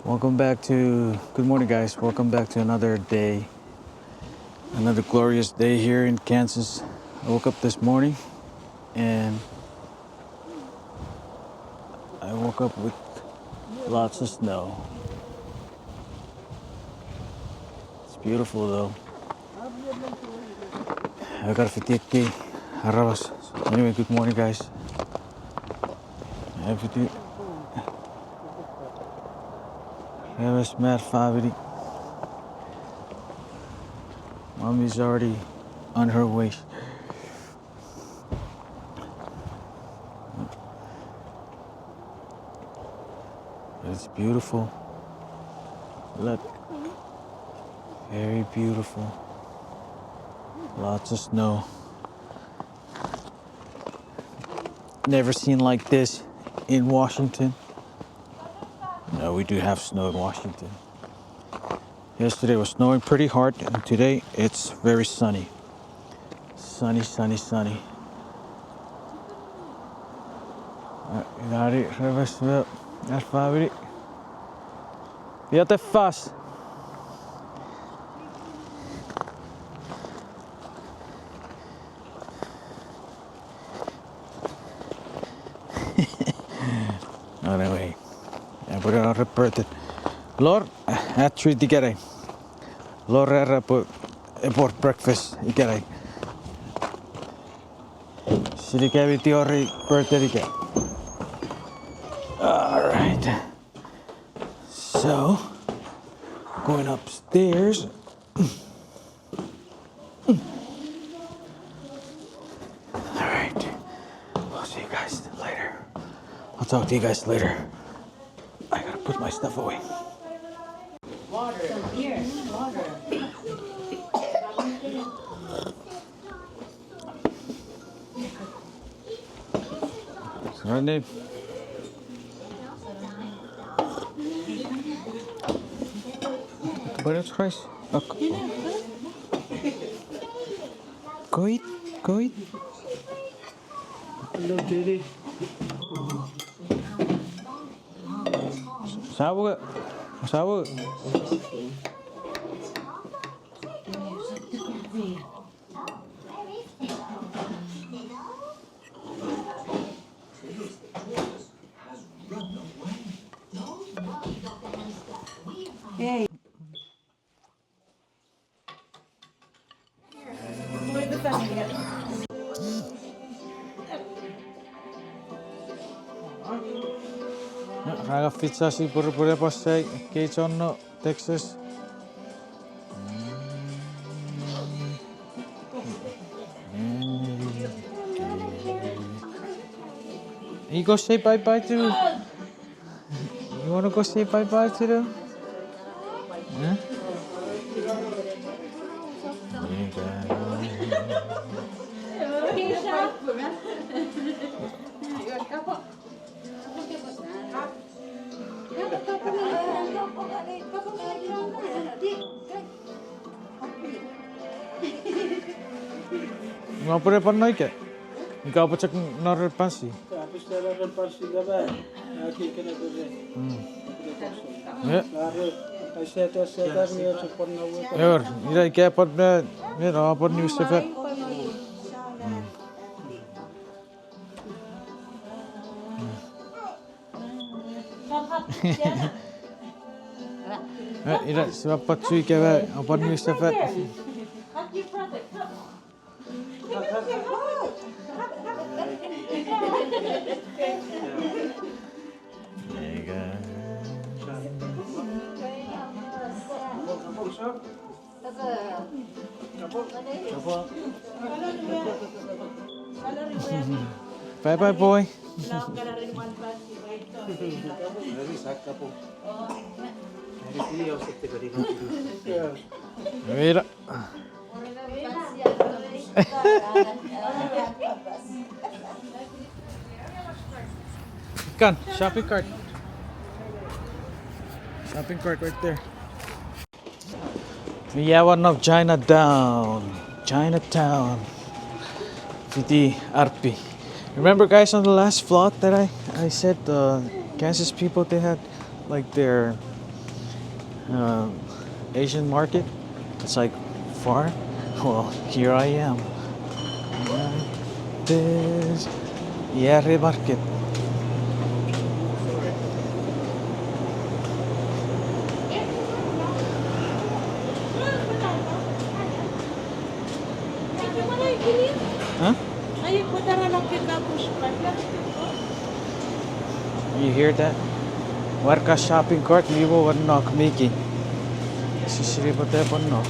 Good morning guys, welcome back to another day, another glorious day here in Kansas. I woke up this morning and I woke up with lots of snow. It's beautiful though. I got a Haravas. Anyway, good morning guys. Have Matt Faviri. Mommy's already on her way. It's beautiful. Look. Very beautiful. Lots of snow. Never seen like this in Washington. No, we do have snow in Washington. Yesterday was snowing pretty hard, and today it's very sunny. Sunny, sunny, sunny. Jag tar fast. Anyway, I put it on reported. Lord, at 3 together. Lord, I put breakfast together. City cavity or birthday again. Alright. So, going upstairs. Alright. I'll see you guys later. I'll talk to you guys later. I gotta put my stuff away. Water. Here, water. Running. But it's Christ. Go eat. Go eat. Hello, Daddy. Sawa. Sawa. Hey. Where's the family at? Raga fitsasi pura-pura passai Keichonno, Texas. You go say bye-bye to... You wanna go say bye-bye to them? Huh? Ngapure panno ike? Ika apa cek narer pasi? Tapos talagang parsi gaba. Aki ka na doon. Ya. Laro. Ay seta niya sa panawi ka. Yor, ira ike apa me apa news sefer. Ira sebab patsu ike apa news sefer. Bye bye boy. Mira. Kan, shopping cart. Shopping cart right there. Yeah, one of Chinatown. Viti Arpi. Remember guys on the last vlog that I said the Kansas people, they had like their uh, Asian market. It's like far. Well, here I am. This Yare market. Huh? You hear that? Warka shopping cart, libo one knock, Mickey. Sisiri ba tayo one knock?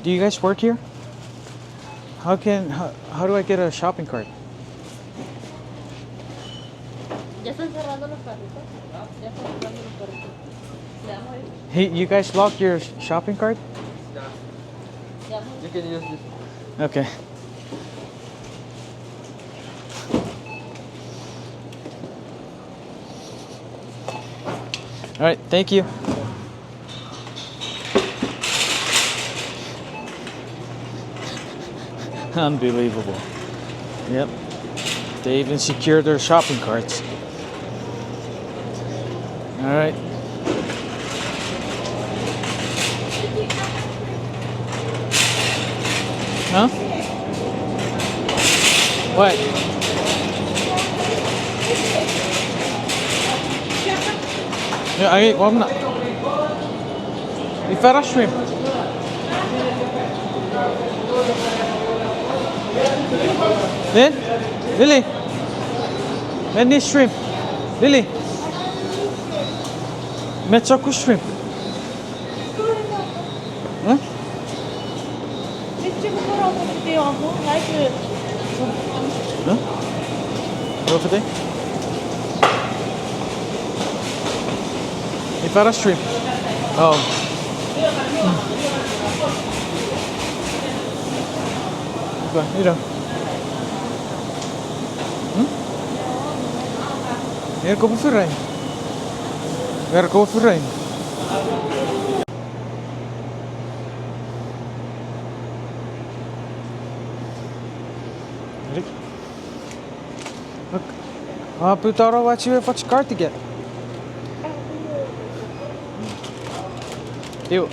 Do you guys work here? How do I get a shopping cart? Ya están cerrando los carritos. Ya están cerrando los carritos. Veamos ahí. Hey, you guys lock your shopping cart? You can use this. Okay. All right, thank you. Unbelievable. Yep. They even secured their shopping carts. All right. Huh? What? Yeah, I ate one. You fed us shrimp. Then, Lily. Then this shrimp. Lily. Metsoku shrimp. Huh? Huh? Over there? You fed us shrimp. Oh. You know. Weer komen voor rein. Weer komen voor rein. Look. Putaro, what's your card to get? Ew.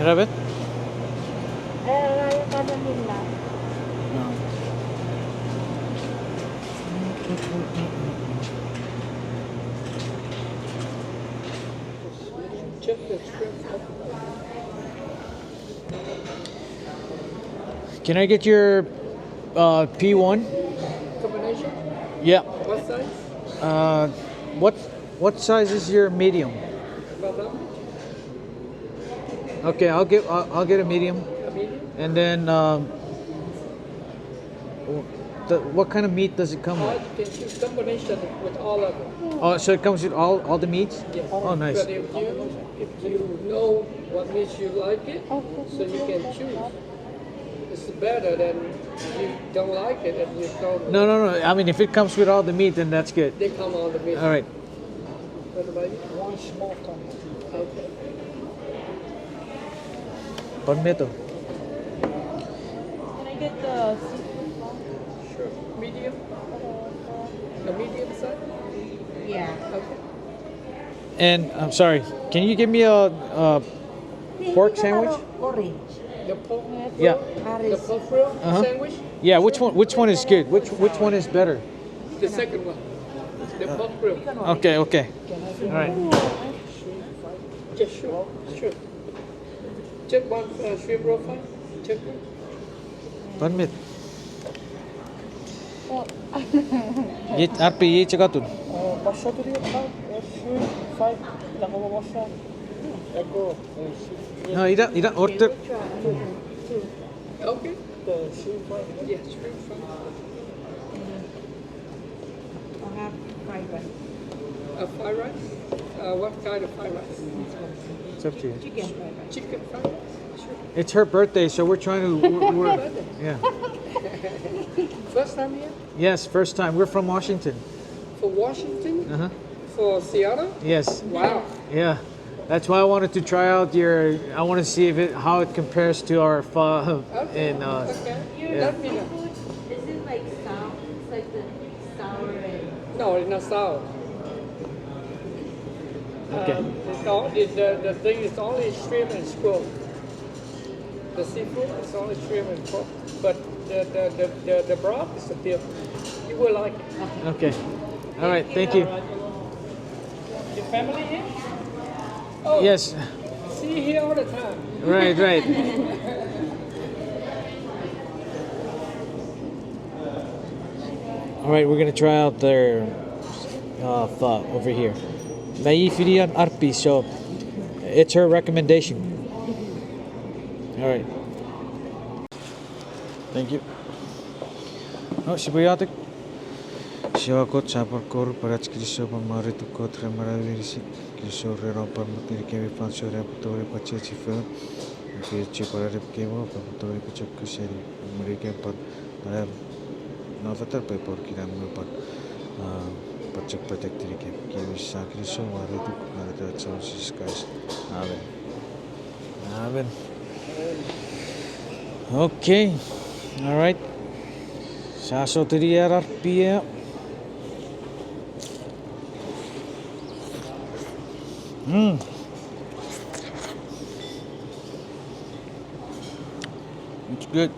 Rabbit? Check the shrimp. Can I get your P1? Combination? Yeah. What size? What size is your medium? About that much? Okay, I'll get a medium. A medium? And then what kind of meat does it come with? You can choose combination with all of them. Oh, so it comes with all the meats? Yes. Oh, nice. But if you know what meat you like it, so you can choose. It's better than if you don't like it and you don't. No. I mean, if it comes with all the meat, then that's good. They come all the meat. All right. What about you? One small quantity. Okay. Palmetto. Can I get the seafood one? Sure. Medium? A medium size? Yeah. Okay. And I'm sorry, can you give me a pork sandwich? Orange. The pork? Yeah. The pork grill sandwich? Yeah. Which one is good? Which one is better? The second one. The pork grill. Okay. All right. Yeah, sure. Check one shrimp roll fry. Check one. Palmet. RP chakatun. Başladı diyor. Şu five. Nakama başla. Eko. No, ida order. Okay. The shrimp fry. Yeah, shrimp fry. I'll have fried one. Fried rice? What kind of fried rice? It's up to you. Chicken. Chicken fried rice? Sure. It's her birthday, so we're trying to. Yeah. First time here? Yes, first time. We're from Washington. For Washington? Uh huh. For Seattle? Yes. Wow. Yeah. That's why I wanted to try out your. I want to see if how it compares to our pho Okay. in. Okay. Yeah. Let me know. Is it like sour? It's like the sour and... No, it's not sour. Okay. The thing is only shrimp and squid. The seafood is only shrimp and pork. But the broth is a deal. You will like it. Okay. All right. Thank you. Your family here? Oh, Yes. see you here all the time. Right. Right. All right. We're gonna try out their pho over here. Naifirian Arpi. So it's her recommendation. All right. Thank you. Oh, Shibuyatik. Shiwako chapel kor parach kriso pamari to kotre maravirisi. Kriso reropa mutiri kemi fansho reputori pachechi film. Kirchi parare kemo paputori pachak seri. American par Novatar paper kiram par pachak patektiri kem. Kemi sakriso maritu marata chonsis guys. Amen. Amen. Okay. All right. Saso tiriar pia. It's good.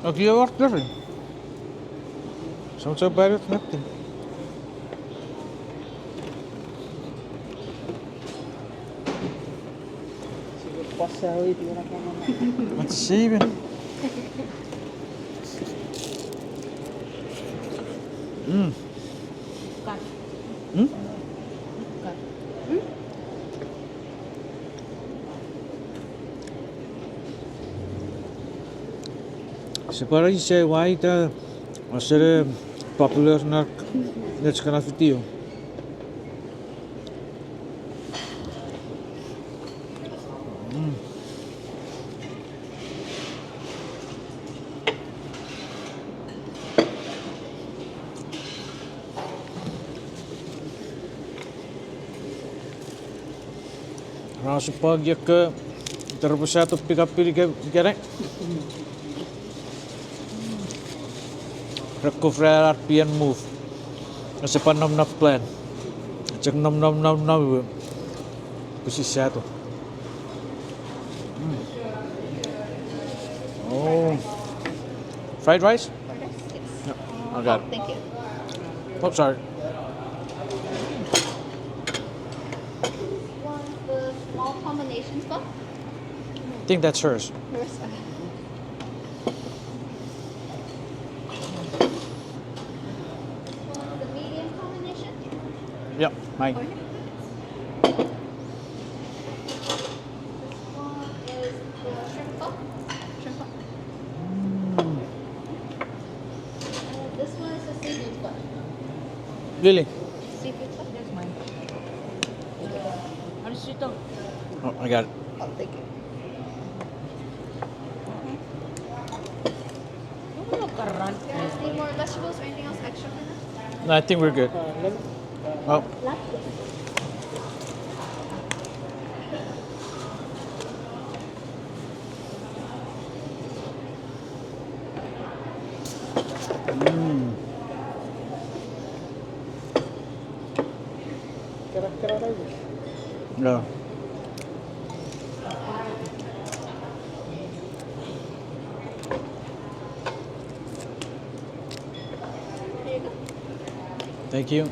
Okay, you are different. Sounds so bad it's nothing. Let's see even. Cut. Hmm? Cut. So para you say why the was it popular na that's gonna fit you. Rasa pagi ke terbesar tu pick up pilih ke recover RPN move. Kasi pa nam plan. Cek nam posisi satu. Oh, fried rice? Fried rice? Yes. No, I got it. Thank you. Oh, sorry. Want the small combinations book? I think that's hers. Where's Want the medium combination? Yep, mine. Or here? This one is the shrimp book. Shrimp book. This one is the seafood book. Really? Seafood book? There's mine. Oh, I got it. Oh, thank you. Guys, need more vegetables or anything else extra for that? No, I think we're good. Oh, Kerak-kerak aja. no. Here you go. Thank you.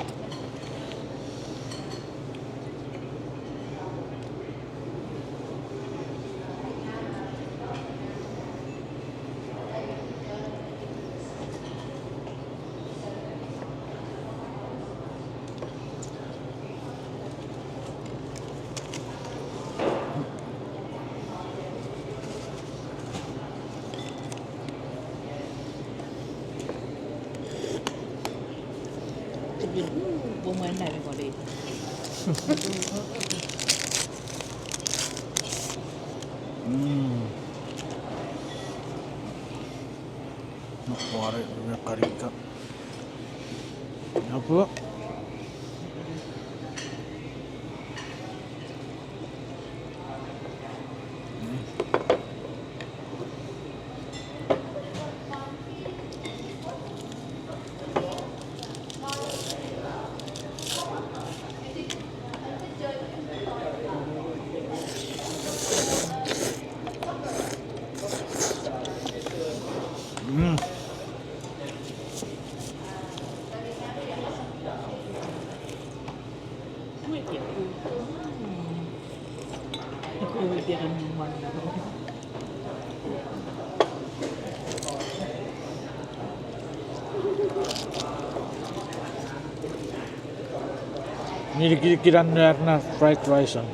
chụp hình buông ngoài này phải gọi đi. Water, karika. Apa? Aku biarkan mana. Ini kira-kira na fried rice.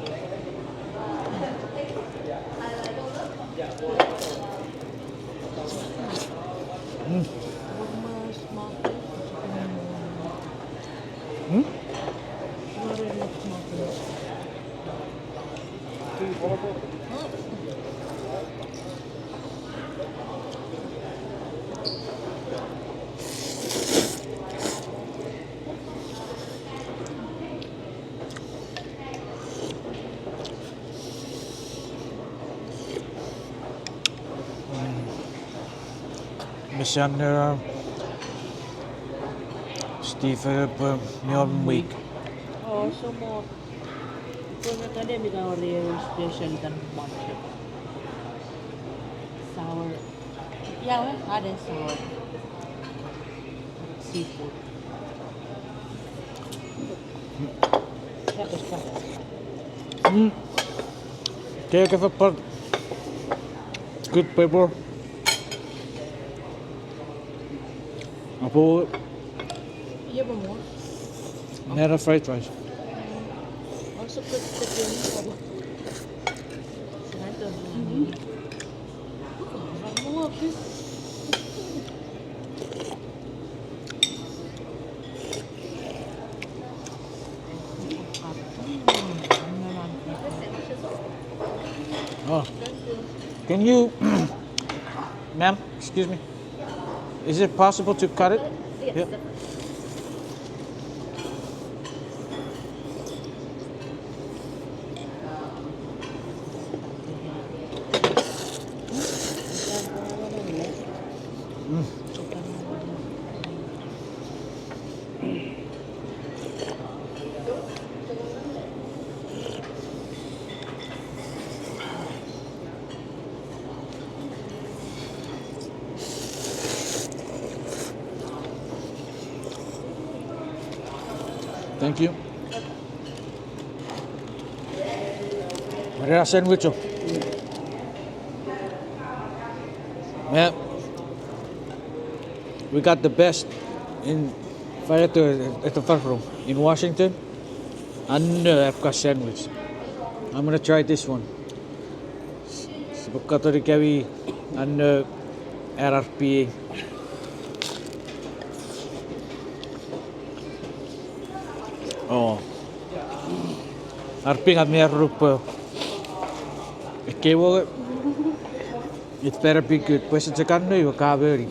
Mission Steve Neon Week. Oh, semua. Punya tadi ambil real special dan macam sour. Ya, ada sour seafood. Siapa sekarang? Take a part. Good pepper. Apa? Iya semua. Nera fried rice. Masuk ke ini apa? Sengaja. Kamu habis. Oh. Can you, ma'am, excuse me, is it possible to cut it? Yes. Yeah. Thank you. Ada sandwich oh. Yeah. We got the best in fire at the front room in Washington. And I've got sandwich. I'm gonna try this one. Sebab kawi and RRP. Oh. Arping at meer roep. It better be good. Pues het kan nu we kaberi.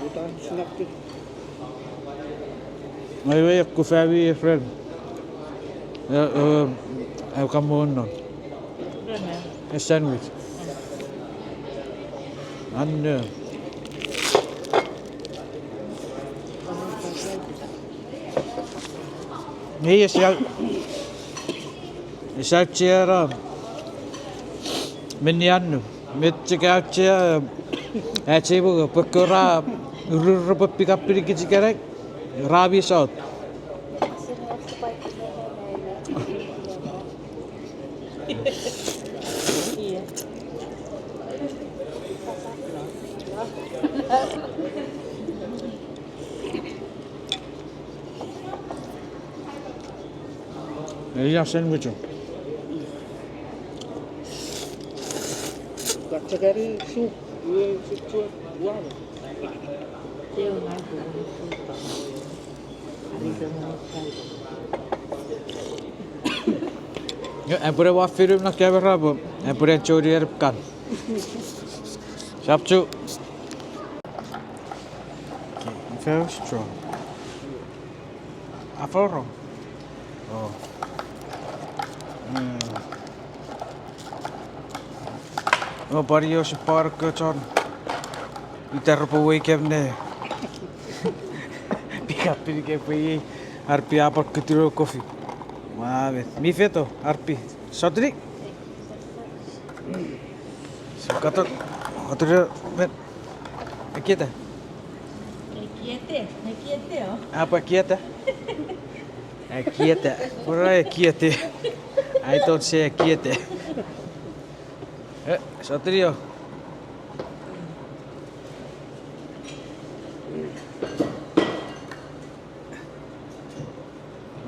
Bukan selapit. May way ako fabi friend. I'll come on. A sandwich. And yes, yeah. Isachiara Minianu Mitchikacha Achibu Pakura Pick up Pirikitikarak Rabi South. Iya. Yeah, sandwich. Got to get it soup. Teo nga po ang puto. Arito mo kayo. En på det var fyrum na kävi rabu. En på det tjodi erpkan. Shapchu. Very strong. Aforo. Oh. No pari jos parkka on. Iterpo weekende. Pikappi ke pui. Arpi apakku tiro kofi. Maave. Mi feto arpi. Sotri. Kato. Kato men. Kieta. Quiete, oh. Apa quieta? Quieta. Pura quiete. I don't say quiete. Sotrio.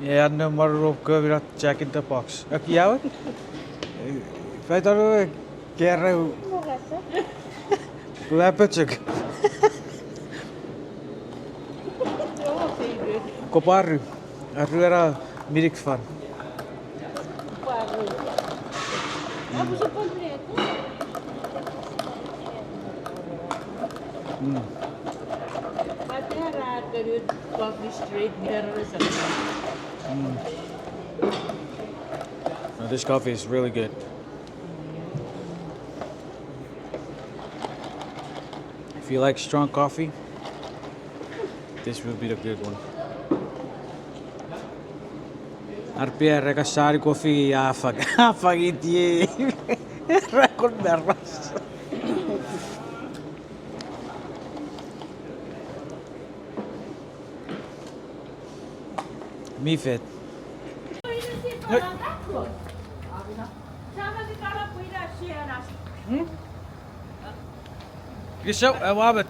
Yeah, no more rope curve. We're check in the box. Okay, out. If I thought care, weapon. Koparu. Aku era mirik fan. Vamos a poner esto. Pati harap kayo coffee straight there or something. No, this coffee is really good. If you like strong coffee, this will be the good one. Arpia regassare coffee afagiti. Record merras. Mi fet. So, Wabbit.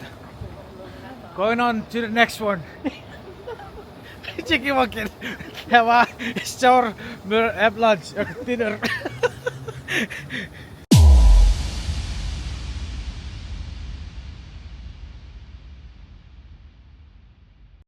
Going on to the next one. Chicky Wakin. Have a store, lunch, dinner.